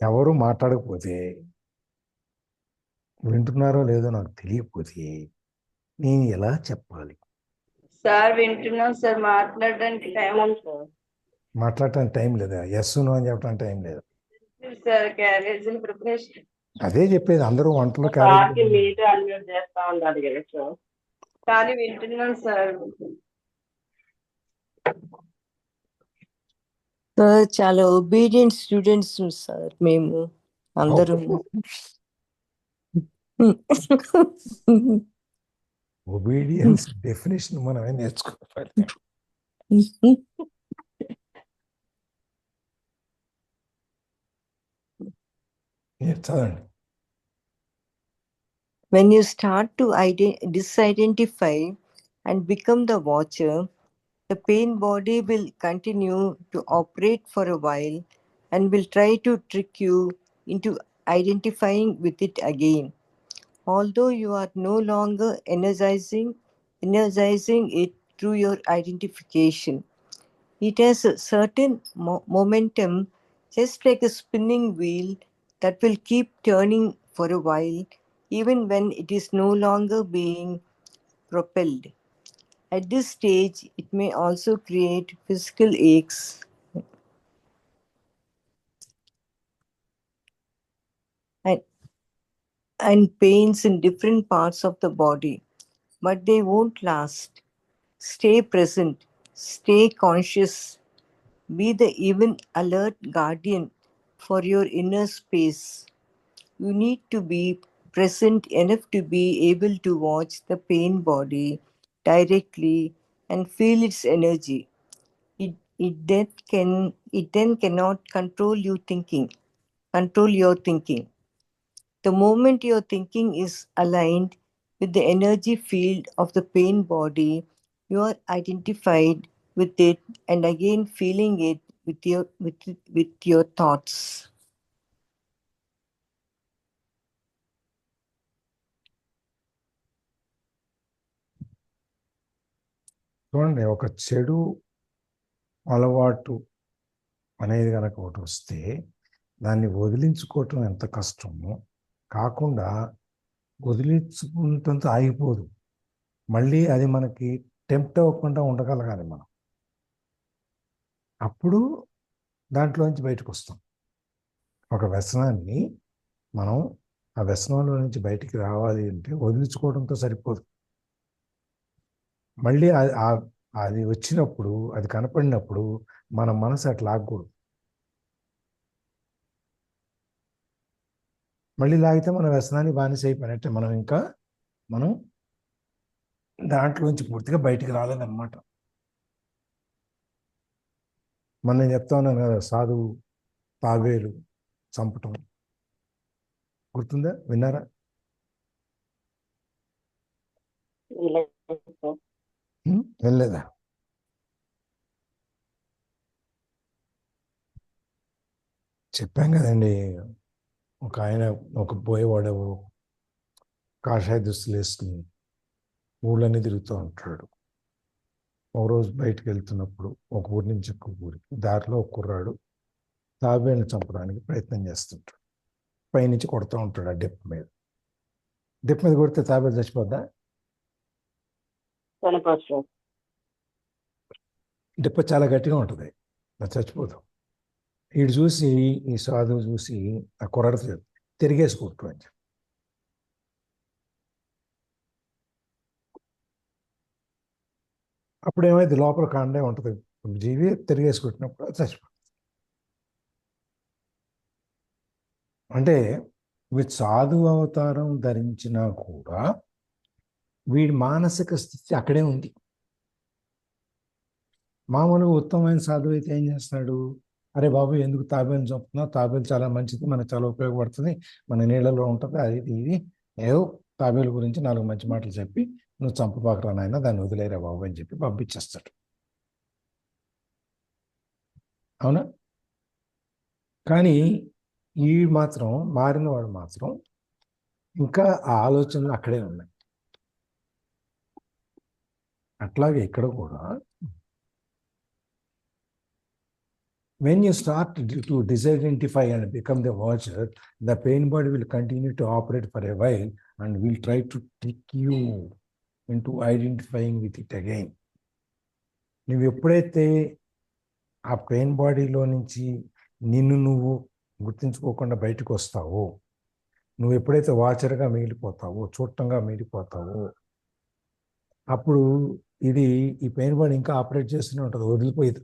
ఎవరు మాట్లాడకపోతే, వింటున్నారో లేదో నాకు తెలియకపోతే నేను ఎలా చెప్పాలి? సార్ వింటున్నాం సార్, మాట్లాడడానికి టైం ఉంది సార్. మాట్లాడటానికి టైం లేదా? ఎస్ నో అని చెప్పడానికి టైం లేదు. సార్ క్యారేజీలు ప్రిపరేషన్. అదే చెప్పేది, అందరూ వంటలో క్యారేజ్. సార్కి మీరే అన్మ్యూట్ చేస్తా ఉండాలి కదా సార్. కానీ వింటున్నాం సార్. సార్ చాలా ఒబీడియంట్ స్టూడెంట్స్ సార్ మేము అందరూ. ఒబీడియన్స్ డెఫినేషన్ మనమే నేర్చుకోవాలి. చదవండి. When you start to disidentify and become the watcher, the pain body will continue to operate for a while and will try to trick you into identifying with it again. Although you are no longer energizing it through your identification. It has a certain momentum, just like a spinning wheel that will keep turning for a while, even when it is no longer being propelled. At this stage, it may also create physical aches and pains in different parts of the body, but they won't last. Stay present, stay conscious, be the even alert guardian for your inner space. You need to be present enough to be able to watch the pain body directly and feel its energy. It then cannot control your thinking. The moment your thinking is aligned with the energy field of the pain body, you are identified with it and again feeling it with your thoughts. చూడండి, ఒక చెడు అలవాటు అనేది కనుక ఒకటి వస్తే దాన్ని వదిలించుకోవటం ఎంత కష్టమో, కాకుండా వదిలించుకుంటంతో ఆగిపోదు, మళ్ళీ అది మనకి టెంప్ట్ అవ్వకుండా ఉండగలగాలి మనం. అప్పుడు దాంట్లోంచి బయటకు వస్తాం. ఒక వ్యసనాన్ని మనం ఆ వ్యసనంలో నుంచి బయటికి రావాలి అంటే వదిలించుకోవడంతో సరిపోదు. మళ్ళీ అది వచ్చినప్పుడు, అది కనపడినప్పుడు మన మనసు అట్లా ఆగకూడదు. మళ్ళీ లాగితే మన వ్యసనాన్ని బానిస అయిపోయినట్టే. మనం దాంట్లోంచి పూర్తిగా బయటికి రాలేదన్నమాట. నేను చెప్తా ఉన్నాను కదా, సాధువు తాబేలు చంపటం గుర్తుందా? విన్నారా? వెళ్ళలేదా? చెప్పాం కదండి, ఒక ఆయన, ఒక పోయేవాడు కాషాయ దుస్తులు వేసుకుని ఊళ్ళన్నీ తిరుగుతూ ఉంటాడు. ఒక రోజు బయటకు వెళ్తున్నప్పుడు ఒక ఊరి నుంచి ఒక ఊరికి దారిలో ఒక కుర్రాడు తాబేలుని చంపడానికి ప్రయత్నం చేస్తుంటాడు. పైనుంచి కొడుతూ ఉంటాడు ఆ డిప్ మీద కొడితే తాబేలు చచ్చిపోద్దా? డిప్ప చాలా గట్టిగా ఉంటుంది, అది చచ్చిపోదు. వీడు చూసి, ఈ సాధువు చూసి ఆ కుర్రాడు తిరిగేసుకుంటూ అని చెప్పి, అప్పుడు ఏమైంది, లోపల కాండే ఉంటుంది, జీవి తిరిగేసుకుంటున్నప్పుడు అది చచ్చిపోతుంది. అంటే వీడు సాధువు అవతారం ధరించినా కూడా వీడి మానసిక స్థితి అక్కడే ఉంది. మామూలుగా ఉత్తమమైన సాధువు అయితే ఏం చేస్తున్నాడు? అరే బాబు, ఎందుకు తాబేలు చంపుతున్నావు? తాబేలు చాలా మంచిది, మనకు చాలా ఉపయోగపడుతుంది, మన నీళ్ళలో ఉంటుంది, అది ఇది ఏదో తాబేలు గురించి 4 మంచి మాటలు చెప్పి, నువ్వు చంపబాకరా నాయన, దాన్ని వదిలేరా బాబు అని చెప్పి పంపించేస్తాడు. అవునా? కానీ ఈ మాత్రం మారిన వాడు మాత్రం ఇంకా ఆ ఆలోచనలు అక్కడే ఉన్నాయి. అట్లాగే ఇక్కడ కూడా when you start to disidentify and become the watcher, the pain body will continue to operate for a while and will try to trick you into identifying with it again. నువ్వు ఎప్పుడైతే ఆ పెయిన్ బాడీలో నుంచి నిన్ను నువ్వు గుర్తించుకోకుండా బయటకు వస్తావో, నువ్వు ఎప్పుడైతే వాచర్గా మిగిలిపోతావో, చూడటంగా మిగిలిపోతావో, అప్పుడు ఈ పెయిన్ బాడీ ఇంకా ఆపరేట్ చేస్తూనే ఉంటుంది, వదిలిపోయేది.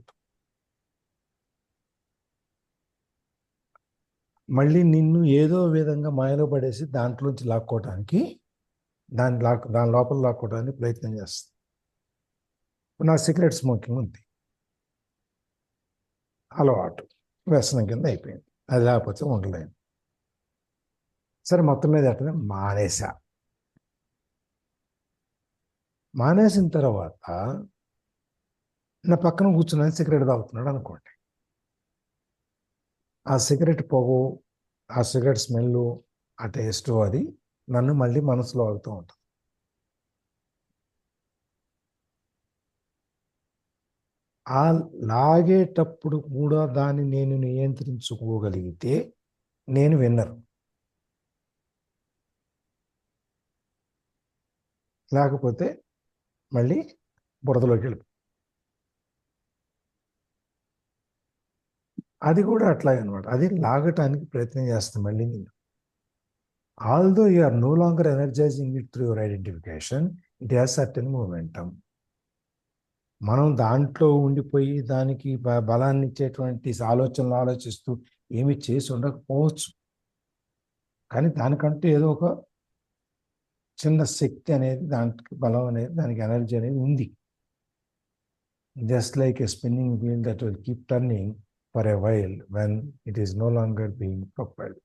మళ్ళీ నిన్ను ఏదో విధంగా మాయలో పడేసి దాంట్లోంచి లాక్కోవడానికి, దాని లోపల లాక్కోవడానికి ప్రయత్నం చేస్తుంది. నా సిగరెట్ స్మోకింగ్ ఉంది, అలవాటు, వ్యసనం కింద అయిపోయింది, అది లేకపోతే ఉండలేను. సరే, మొత్తం మీద ఎట్లా మానేసిన తర్వాత నా పక్కన కూర్చున్నాను, సిగరెట్ తాగుతున్నాడు అనుకోండి. ఆ సిగరెట్ పొగ, ఆ సిగరెట్ స్మెల్, ఆ టేస్ట్, అది నన్ను మళ్ళీ మనసులో ఆగుతూ ఉంటుంది. ఆ లాగేటప్పుడు కూడా దాన్ని నేను నియంత్రించుకోగలిగితే నేను విన్నర్. లేకపోతే మళ్ళీ బురదలోకి వెళ్ళి, అది కూడా అట్లాగే అనమాట. అది లాగటానికి ప్రయత్నం చేస్తాను మళ్ళీ నేను. Although you are no longer energizing it through your identification, it has certain momentum. మనం దాంట్లో ఉండిపోయి దానికి బలాన్ని ఇచ్చేటువంటి ఆలోచనలు ఆలోచిస్తూ ఏమి చేసి ఉండకపోవచ్చు, కానీ దానికంటే ఏదో ఒక చిన్న శక్తి అనేది, దానికి బలం అనేది, దానికి ఎనర్జీ అనేది ఉంది. Just like a spinning wheel that will keep turning for a while when it is no longer being propelled.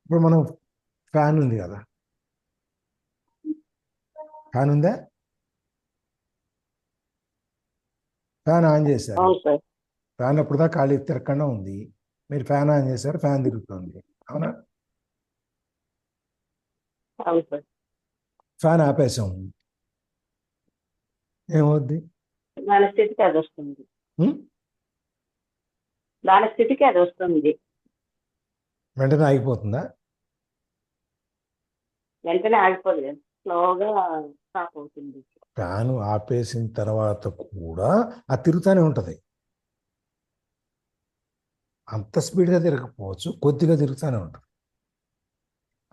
ఇప్పుడు మనం ఫ్యాన్ ఉంది కదా, ఫ్యాన్ ఉందా? ఫ్యాన్ ఆన్ చేశారు, ఫ్యాన్ అప్పుడు దాకా ఖాళీ తిరగకుండా ఉంది, మీరు ఫ్యాన్ ఆన్ చేశారు, ఫ్యాన్ తిరుగుతుంది, అవునా? ఫ్యాన్ ఆపేసాం, ఏమవుద్ది? దాని స్థితికి అది వస్తుంది, దాని స్థితికి అది వస్తుంది. వెంటనే ఆగిపోతుందా? వెంటనే ఆగిపోలేదు, స్లోగా స్టాప్ అవుతుంది. ఫ్యాన్ ఆపేసిన తర్వాత కూడా అది తిరుగుతూనే ఉంటుంది. అంత స్పీడ్గా తిరగకపోవచ్చు, కొద్దిగా తిరుగుతూనే ఉంటుంది.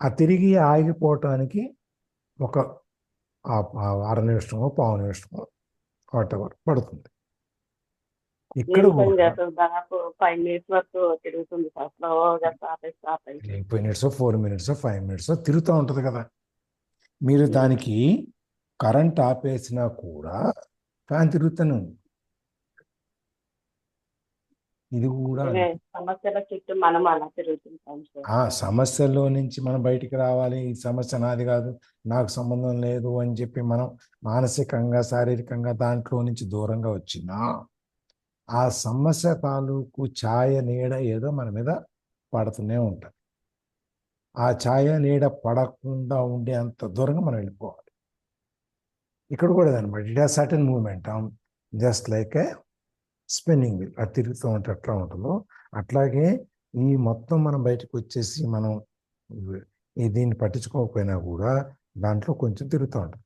ఆ తిరిగి ఆగిపోవటానికి ఒక అర నిమిషమో పావు నిమిషమో వాటెవర్ పడుతుంది. ఇక్కడ దాదాపు 5 minutes వరకు తిరుగుతుంది, స్లోగా స్టాప్ అయ్యి 5 minutes 4 minutes 5 minutes తిరుగుతూ ఉంటుంది కదా. మీరు దానికి కరెంట్ ఆపేసినా కూడా ఫ్యాన్ తిరుగుతూనే ఉంది. ఇది కూడా సమస్యల చుట్టూ మనం అలా తిరుగుతుంటాం. ఆ సమస్యల్లో నుంచి మనం బయటికి రావాలి, ఈ సమస్య నాది కాదు, నాకు సంబంధం లేదు అని చెప్పి మనం మానసికంగా శారీరకంగా దాంట్లో నుంచి దూరంగా వచ్చినా ఆ సమస్య తాలూకు ఛాయ నీడ ఏదో మన మీద పడుతూనే ఉంటుంది. ఆ ఛాయ నీడ పడకుండా ఉండే అంత దూరంగా మనం వెళ్ళిపోవాలి. ఇక్కడ కూడా అనమాట, it has certain momentum, just like a spinning wheel. అది తిరుగుతూ ఉంటే ఎట్లా ఉంటుందో అట్లాగే ఈ మొత్తం మనం బయటకు వచ్చేసి మనం దీన్ని పట్టించుకోకపోయినా కూడా దాంట్లో కొంచెం తిరుగుతూ ఉంటుంది.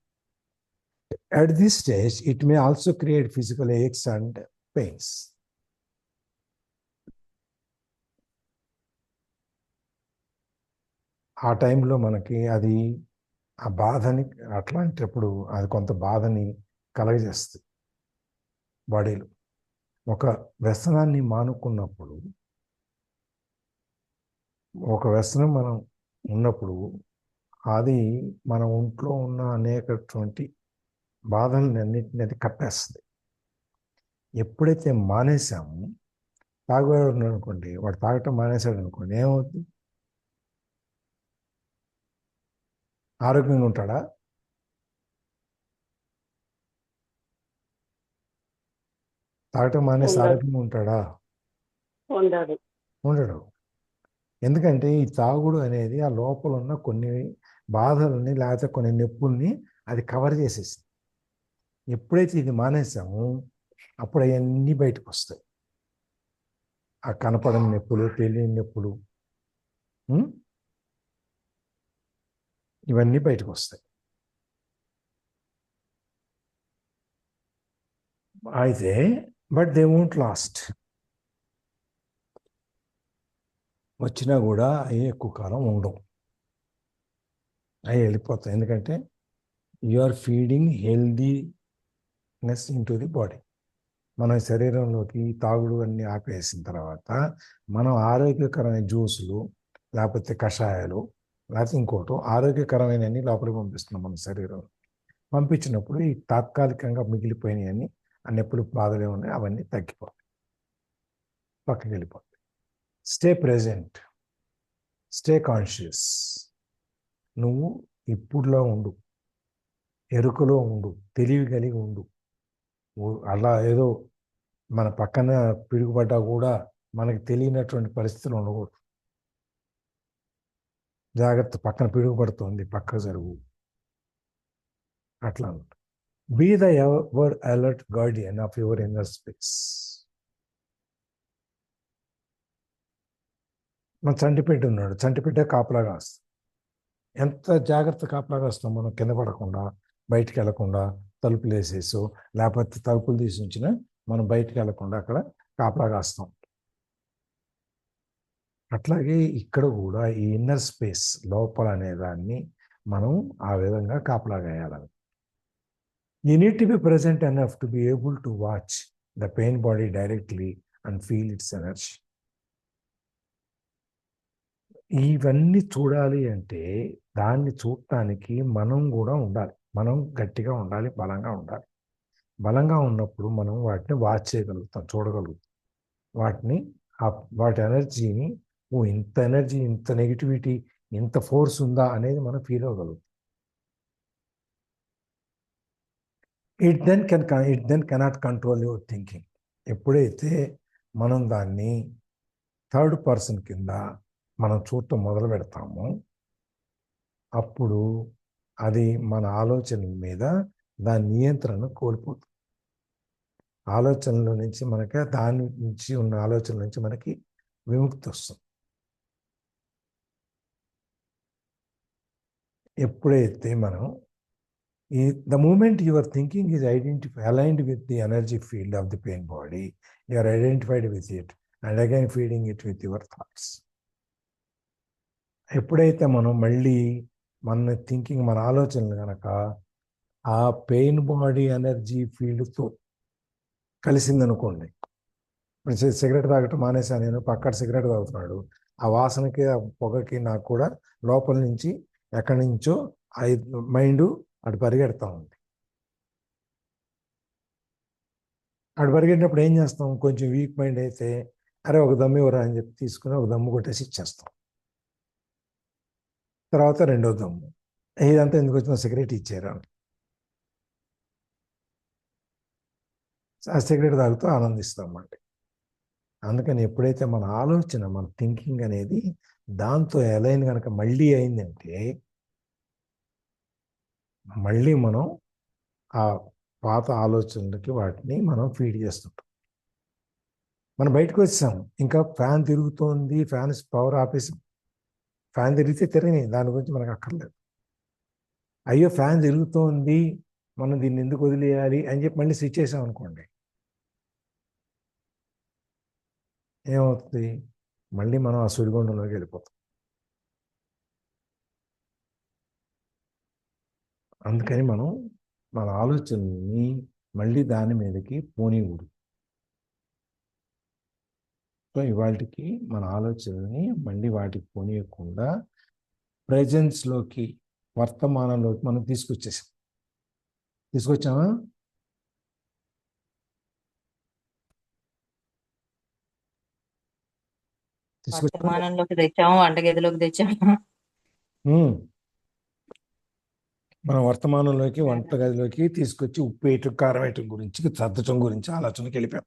At this stage it may also create physical aches and pains. ఆ టైంలో మనకి అది ఆ బాధని, అట్లాంటప్పుడు అది కొంత బాధని కలగజేస్తుంది బాడీలో. ఒక వ్యసనాన్ని మానుకున్నప్పుడు, ఒక వ్యసనం మనం ఉన్నప్పుడు అది మన ఒంట్లో ఉన్న అనేకటువంటి బాధల్ని అన్నింటినీ అది కప్పేస్తుంది. ఎప్పుడైతే మానేసామో, తాగేవాడు అనుకోండి, వాడు తాగటం మానేశాడు అనుకోండి, ఏమవుతుంది? ఆరోగ్యంగా ఉంటాడా? తాగటం మానేసి ఆరోగ్యంగా ఉంటాడా? ఉండడు. ఎందుకంటే ఈ తాగుడు అనేది ఆ లోపల ఉన్న కొన్ని బాధల్ని లేకపోతే కొన్ని నొప్పుల్ని అది కవర్ చేసేసింది. ఎప్పుడైతే ఇది మానేసామో అప్పుడు అవన్నీ బయటకు వస్తాయి. ఆ కనపడని నొప్పులు, తెలియని నొప్పులు, ఇవన్నీ బయటకు వస్తాయి. అయితే బట్ దే వోంట్ లాస్ట్. వచ్చినా కూడా అవి ఎక్కువ కాలం ఉండవు, అవి వెళ్ళిపోతాయి. ఎందుకంటే you are feeding healthiness into the body. మన శరీరంలోకి తాగుడు అన్నీ ఆపేసిన తర్వాత మనం ఆరోగ్యకరమైన జ్యూసులు, లేకపోతే కషాయాలు, లేకపోతే ఇంకోటి ఆరోగ్యకరమైన అన్ని లోపలికి పంపిస్తున్నాం మన శరీరం. పంపించినప్పుడు ఈ తాత్కాలికంగా మిగిలిపోయినవన్నీ ఆ నొప్పులు, బాధలు ఉన్నాయి, అవన్నీ తగ్గిపోతాయి, పక్కకి వెళ్ళిపోతాయి. Stay present, stay conscious. నువ్వు ఇప్పుడులో ఉండు, ఎరుకలో ఉండు, తెలివి కలిగి ఉండు. అలా ఏదో మన పక్కన పిడుగుపడ్డా కూడా మనకి తెలియనటువంటి పరిస్థితులు ఉండకూడదు. జాగ్రత్త, పక్కన పిడుగుపడుతుంది, పక్క జరుగు, అట్లా. Be the ever alert guardian of your inner space. మన చంటిపెట్టి ఉన్నాడు, చంటిపెట్టే కాపలాగా వస్తాం. ఎంత జాగ్రత్త కాపలాగా వస్తాం మనం, కింద పడకుండా, బయటికి వెళ్ళకుండా, తలుపులు వేసేసో లేకపోతే తలుపులు తీసి ఉంచినా మనం బయటికి వెళ్ళకుండా అక్కడ కాపలాగా వస్తాం. అట్లాగే ఇక్కడ కూడా ఈ ఇన్నర్ స్పేస్ లోపల అనే దాన్ని మనం ఆ విధంగా కాపలాగా వేయాలి. You need to be present enough to be able to watch the pain body directly and feel it's energy. ఇవన్నీ చూడాలి అంటే దాన్ని చూడటానికి మనం కూడా ఉండాలి, మనం గట్టిగా ఉండాలి, బలంగా ఉండాలి. బలంగా ఉన్నప్పుడు మనం వాటిని వాచ్ చేయగలుగుతాం, చూడగలుగుతాం. వాటి ఎనర్జీని, ఇంత ఎనర్జీ, ఇంత నెగిటివిటీ, ఇంత ఫోర్స్ ఉందా అనేది మనం ఫీల్ అవ్వగలుగుతాం. It then cannot control your thinking. ఎప్పుడైతే మనం దాన్ని థర్డ్ పర్సన్ కింద మనం చూడటం మొదలు పెడతామో అప్పుడు అది మన ఆలోచనల మీద దాని నియంత్రణ కోల్పోతుంది. ఆలోచనల నుంచి దాని నుంచి ఉన్న ఆలోచనల నుంచి మనకి విముక్తి వస్తుంది. ఎప్పుడైతే మనం the moment your thinking is aligned with the energy field of the pain body, you are identified with it and again feeding it with your thoughts. ఎప్పుడైతే మనం మళ్ళీ మన థింకింగ్, మన ఆలోచనలు కనుక ఆ పెయిన్ బాడీ ఎనర్జీ ఫీల్డ్తో కలిసిందనుకోండి. ఇప్పుడు సిగరెట్ తాగటం మానేసా నేను, పక్కడ సిగరెట్ తాగుతున్నాడు, ఆ వాసనకి, ఆ పొగకి నాకు కూడా లోపల నుంచి ఎక్కడి నుంచో మైండ్ అటు పరిగెడతా ఉంది. అటు పరిగెట్టినప్పుడు ఏం చేస్తాం, కొంచెం వీక్ మైండ్ అయితే అరే ఒక దమ్ము ఇవ్వరా అని చెప్పి తీసుకుని ఒక దమ్ము కొట్టేసి ఇచ్చేస్తాం. తర్వాత రెండో దమ్ము, ఇదంతా ఎందుకు వచ్చిన సిగరెట్ ఇచ్చారు, ఆ సిగరెట్ తాగుతూ ఆనందిస్తాం అన్నమాట. అందుకని ఎప్పుడైతే మన ఆలోచన, మన థింకింగ్ అనేది దాంతో అలైన్ కనుక మళ్ళీ అయిందంటే మళ్ళీ మనం ఆ పాత ఆలోచనలకి వాటిని మనం ఫీడ్ చేస్తుంటాం. మనం బయటకు వచ్చాం, ఇంకా ఫ్యాన్ తిరుగుతోంది, ఫ్యాన్ పవర్ ఆపేసాం. ఫ్యాన్ తిరిగితే తిరగని, దాని గురించి మనకు అక్కర్లేదు. అయ్యో ఫ్యాన్ తిరుగుతోంది, మనం దీన్ని ఎందుకు వదిలేయాలి అని చెప్పి మళ్ళీ స్విచ్ చేసాం అనుకోండి, ఏమవుతుంది, మళ్ళీ మనం ఆ సుడిగుండంలోకి వెళ్ళిపోతాం. అందుకని మనం మన ఆలోచనల్ని మళ్ళీ దాని మీదకి పోనీయకూడదు. సో ఇవాళకి మన ఆలోచనల్ని మళ్ళీ వాటికి పోనీయకుండా ప్రెజెన్స్లోకి, వర్తమానంలోకి మనం తీసుకొచ్చామా? వర్తమానంలోకి తెచ్చాము, వంటగదిలోకి తెచ్చాము. మనం వర్తమానంలోకి, వంటగదిలోకి తీసుకొచ్చి ఉప్పు వేయటం, కారం వేయటం గురించి, సర్దటం గురించి ఆలోచనకి వెళ్ళిపోయాం.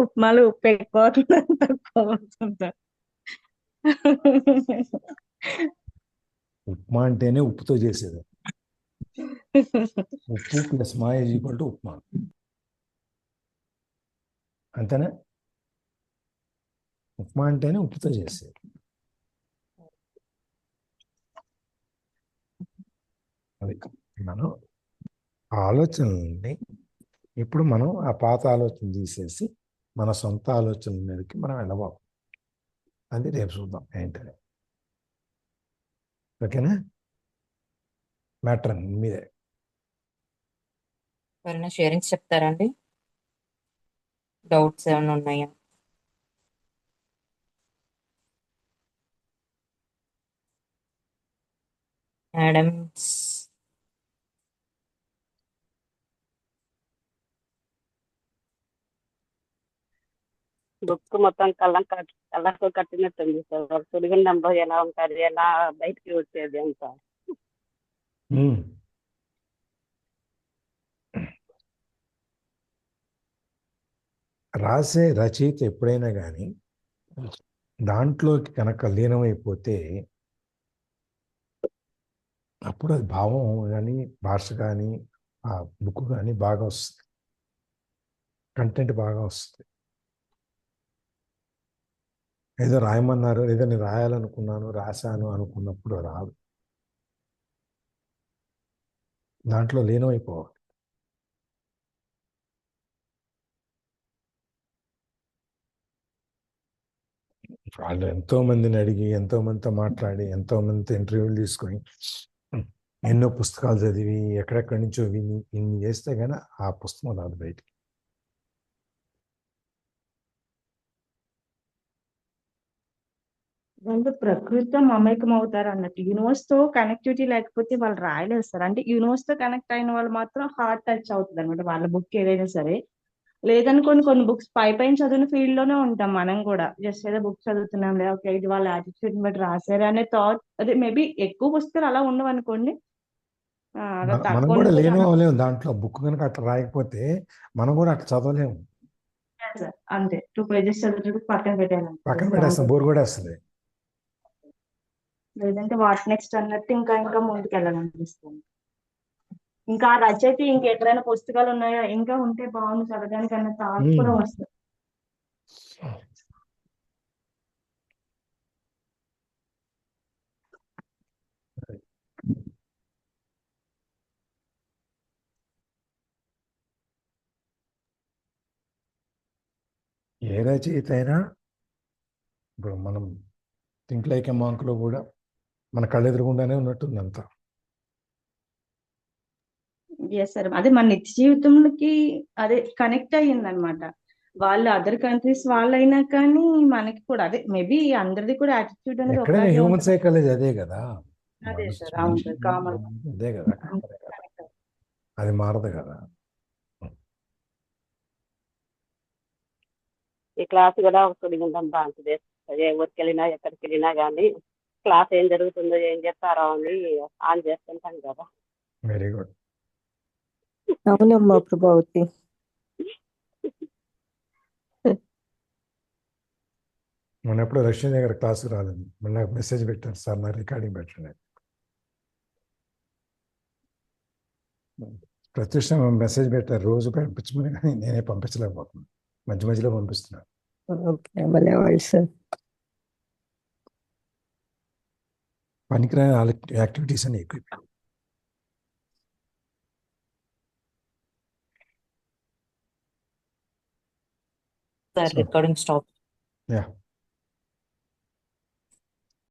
ఉప్మాలో ఉప్పు ఎక్కువ అవుతుంది, తక్కువ అవుతుంది. ఉప్మా అంటేనే ఉప్పుతో చేసేది. ఉప్పు ప్లస్ మా ఈజ్ ఈక్వల్ టు ఉప్మా. అంతేనా? ఉప్మా అంటేనే ఉప్పుతో చేసేది. అది మనం ఆ ఆలోచనల్ని ఇప్పుడు మనం ఆ పాత ఆలోచన తీసేసి మన సొంత ఆలోచనల మీదకి మనం వెళ్ళబోం. అది రేపు చూద్దాం ఏంటనే. ఓకేనా? మ్యాటర్ మీదే. ఎవరైనా షేరింగ్స్ చెప్తారా అండి? డౌట్స్ ఏమైనా ఉన్నాయా? యాడమ్స్ బుక్ మొత్తం కళ్ళకు కట్టినట్టుంది సార్. సుడిగుండంలో ఎలా ఉంటుంది, ఎలా బయటికి వచ్చేది అంత. రాసే రచయిత ఎప్పుడైనా కానీ దాంట్లోకి కనుక లీనమైపోతే అప్పుడు అది భావం కానీ భాష కానీ ఆ బుక్ కానీ బాగా వస్తుంది, కంటెంట్ బాగా వస్తుంది. ఏదో రాయమన్నారు, ఏదో నేను రాయాలనుకున్నాను రాశాను అనుకున్నప్పుడు రాదు. దాంట్లో లీనమైపోవాలి. వాళ్ళు ఎంతో మందిని అడిగి, ఎంతో మందితో మాట్లాడి, ఎంతో మందితో ఇంటర్వ్యూలు తీసుకొని, ఎన్నో పుస్తకాలు చదివి, ఎక్కడెక్కడి నుంచో విని ఇన్ని చేస్తే కానీ ఆ పుస్తకం రాదు బయటికి. వాళ్ళు ప్రకృతితో మమేకం అవుతారు అన్నట్టు. యూనివర్స్ తో కనెక్టివిటీ లేకపోతే వాళ్ళు రాయలేరు సార్. అంటే యూనివర్స్ తో కనెక్ట్ అయిన వాళ్ళు మాత్రం హార్ట్ టచ్ అవుతుంది అనమాట వాళ్ళ బుక్ ఏదైనా సరే. లేదనుకోని కొన్ని బుక్స్ పై పైన చదివిన ఫీల్డ్ లోనే ఉంటాం మనం కూడా. జస్ట్ ఏదో బుక్ చదువుతున్నాం లే, ఓకే ఇది వాళ్ళ యాటిట్యూడ్ బట్టి రాశారు అనే థాట్. అదే మేబీ ఎక్కువ పుస్తకాలు అలా ఉండవు అనుకోండి. అలా మనం తక్కువ కూడా ఉంటే లేను అవ్వలేము దాంట్లో. బుక్ కనుక అట్లా రాయకపోతే మనం కూడా అట్లా చదవలేము. సార్ అంతే 2 pages చదువుతుంది పక్కన పక్కన పెట్టేయాలి. పెట్టేస్తాం, బోర్ కూడా వేస్తుంది. లేదంటే వాట్ నెక్స్ట్ అన్నట్టు ఇంకా ముందుకు వెళ్ళాలనిపిస్తుంది. ఇంకా ఆ రచయిత ఇంకెక్కడైనా పుస్తకాలు ఉన్నాయా, ఇంకా ఉంటే బాగుంది చదవడానికి అన్న థాట్ కూడా వస్తుంది. ఏ రచయిత అయినా ఇప్పుడు మనం థింక్ లైక్ ఎ మాంక్లో కూడా మన కళ్ళెదురుగుండానే ఉన్నట్టుంది అంతా. ఎస్ సార్, అదే మన నిత్య జీవితంలోకి అదే కనెక్ట్ అయ్యింది అనమాట. వాళ్ళు అదర్ కంట్రీస్ వాళ్ళైనా కానీ మనకి కూడా అదే మేబీ అందరిది కూడా యాటిట్యూడ్ అనేది ఎక్కడైనా ఒకలాగే హ్యూమన్ ఉంటుంది. సైకాలజీ అదే కదా. అదే మనిషి సార్, అవును సార్, కామన్ అదే కదా, అది మారదు కదా. ఈ క్లాస్ కూడా ఒక సుడిగుండం లాంటిదే. ఏ ఊరికి వెళ్ళినా ఎక్కడికి వెళ్ళినా కానీ క్లాస్ ఏం జరుగుతుందో ఏం చేస్తారో అని ఆన్ చేస్తుంటాం కదా. Very good. అవునమ్మా ప్రభావతి. మొన్న ఎప్పుడు రష్యన్ దగ్గర క్లాసుకు రాలేదు, మళ్ళీ నాకు మెసేజ్ పెట్టాను, సార్ నా రికార్డింగ్ పెట్టండి. ప్రత్యూష మెసేజ్ పెట్టారు రోజు పంపించమని, కానీ నేనే పంపించలేకపోతున్నాను, మధ్య మధ్యలో పంపిస్తున్నాను. ఓకే, భలే వాళ్ళు సార్. పనికిరాని యాక్టివిటీస్ అని ఎక్కువ. Sir recording stop. యా.